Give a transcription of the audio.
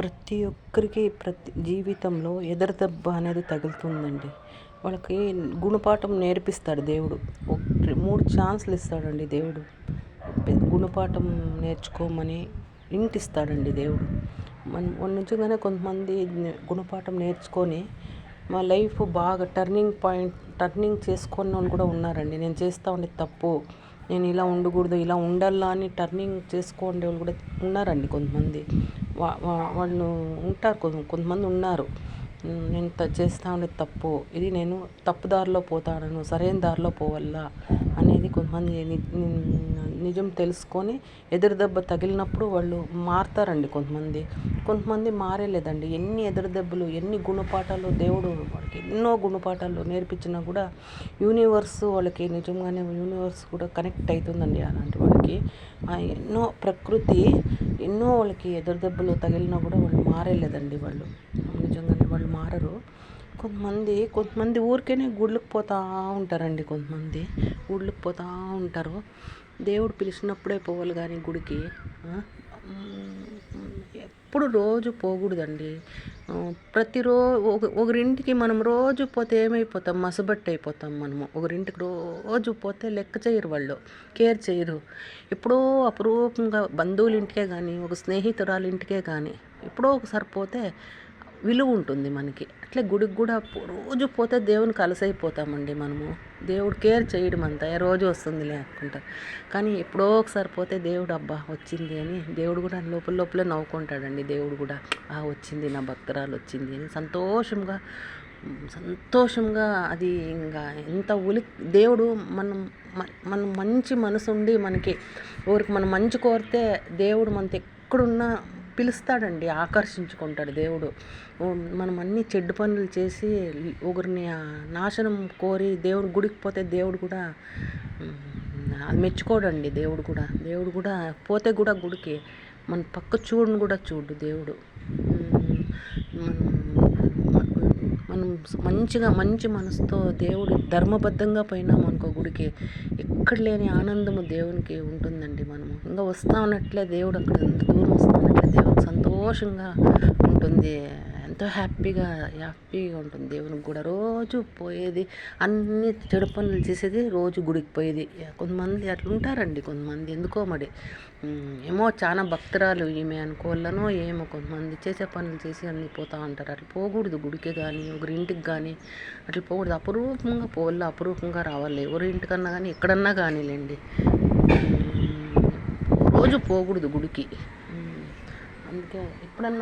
ప్రతి ఒక్కరికి జీవితంలో ఎదురుదెబ్బ అనేది తగులుతుందండి. వాళ్ళకి గుణపాఠం నేర్పిస్తాడు దేవుడు. 3 ఛాన్స్‌లు ఇస్తాడండి దేవుడు. గుణపాఠం నేర్చుకోమని ఇంటిస్తాడండి దేవుడు. మనం నిజంగానే కొంతమంది గుణపాఠం నేర్చుకొని మా లైఫ్ బాగా టర్నింగ్ చేసుకున్నోళ్ళు కూడా ఉన్నారండి. నేను చేస్తా ఉండేది తప్పు, నేను ఇలా ఉండకూడదు, ఇలా ఉండాలా అని టర్నింగ్ చేసుకోండే వాళ్ళు కూడా ఉన్నారండి కొంతమంది. వాళ్ళు ఉంటారు, కొంతమంది ఉన్నారు. నేను చేస్తా ఉండేది తప్పు, ఇది నేను తప్పు దారిలో పోతాను, సరైన దారిలో పోవాలా అనేది కొంతమంది నిజం తెలుసుకొని ఎదురుదెబ్బ తగిలినప్పుడు వాళ్ళు మారుతారండి. కొంతమంది మారేలేదండి. ఎన్ని ఎదురుదెబ్బలు, ఎన్ని గుణపాఠాలు దేవుడు వాళ్ళకి ఎన్నో గుణపాఠాలు నేర్పించినా కూడా యూనివర్స్ వాళ్ళకి నిజంగానే యూనివర్స్ కూడా కనెక్ట్ అవుతుందండి. అలాంటి వాళ్ళకి ఎన్నో ప్రకృతి ఎన్నో వాళ్ళకి ఎదురుదెబ్బలు తగిలినా కూడా వాళ్ళు మారేలేదండి. వాళ్ళు నిజంగానే వాళ్ళు మారరు. కొంతమంది ఊరికేనే గుళ్ళకి పోతూ ఉంటారండి. కొంతమంది గుళ్ళకి పోతూ ఉంటారు. దేవుడు పిలిచినప్పుడే పోవాలి కానీ గుడికి ఎప్పుడు రోజు పోకూడదండి. ఒకరింటికి మనం రోజు పోతే ఏమైపోతాం, మసబట్టి అయిపోతాం. మనము ఒకరింటికి రోజు పోతే లెక్క చేయరు, వాళ్ళు కేర్ చేయరు. ఎప్పుడో అపురూపంగా బంధువుల ఇంటికే కానీ, ఒక స్నేహితురాలు ఇంటికే కానీ ఎప్పుడో ఒకసారి పోతే విలువ ఉంటుంది మనకి. అట్లే గుడికి కూడా రోజు పోతే దేవునికి అలసైపోతామండి మనము. దేవుడు కేర్ చేయడం అంతా రోజు వస్తుందిలే అనుకుంటాం. కానీ ఎప్పుడో ఒకసారి పోతే దేవుడు అబ్బా వచ్చింది అని దేవుడు కూడా లోపలే నవ్వుకుంటాడండి. దేవుడు కూడా వచ్చింది, నా భక్తురాలు వచ్చింది అని సంతోషంగా అది ఇంకా ఎంత దేవుడు మనం మంచి మనసు ఉండి మనకి ఎవరికి మనం మంచి కోరితే దేవుడు మనతో ఎక్కడున్నా పిలుస్తాడండి, ఆకర్షించుకుంటాడు దేవుడు. మనం అన్ని చెడ్డ పనులు చేసి ఒకరిని నాశనం కోరి దేవుడు గుడికి పోతే దేవుడు కూడా అది మెచ్చుకోడండి. దేవుడు కూడా పోతే కూడా గుడికి మన పక్క చూడను కూడా చూడు దేవుడు. మనం మంచి మనసుతో దేవుడు ధర్మబద్ధంగా పోయినాం అనుకో గుడికి, ఎక్కడ లేని ఆనందము దేవునికి ఉంటుందండి. మనము ఇంకా వస్తా ఉన్నట్లే దేవుడు అక్కడ ఎంత దూరం వస్తా ఉన్నట్లే దేవుడు సంతోషంగా ఉంటుంది. ఎంతో హ్యాపీగా ఉంటుంది దేవునికి కూడా. రోజు పోయేది, అన్ని చెడు పనులు చేసేది, రోజు గుడికి పోయేది. కొంతమంది అట్లా ఉంటారండి. కొంతమంది ఎందుకో మరి ఏమో చాలా భక్తురాలు ఈమె అనుకోవాలనో ఏమో, కొంతమంది చేసే పనులు చేసి అన్ని పోతూ ఉంటారు. అట్లా పోకూడదు గుడికి కానీ, ఒకరింటికి కానీ అట్లా పోకూడదు. అపురూపంగా పోవాలి, అపురూపంగా రావాలి. ఎవరింటికన్నా కానీ ఎక్కడన్నా కానీలేండి, రోజు పోకూడదు గుడికి. అందుకే ఎప్పుడన్నా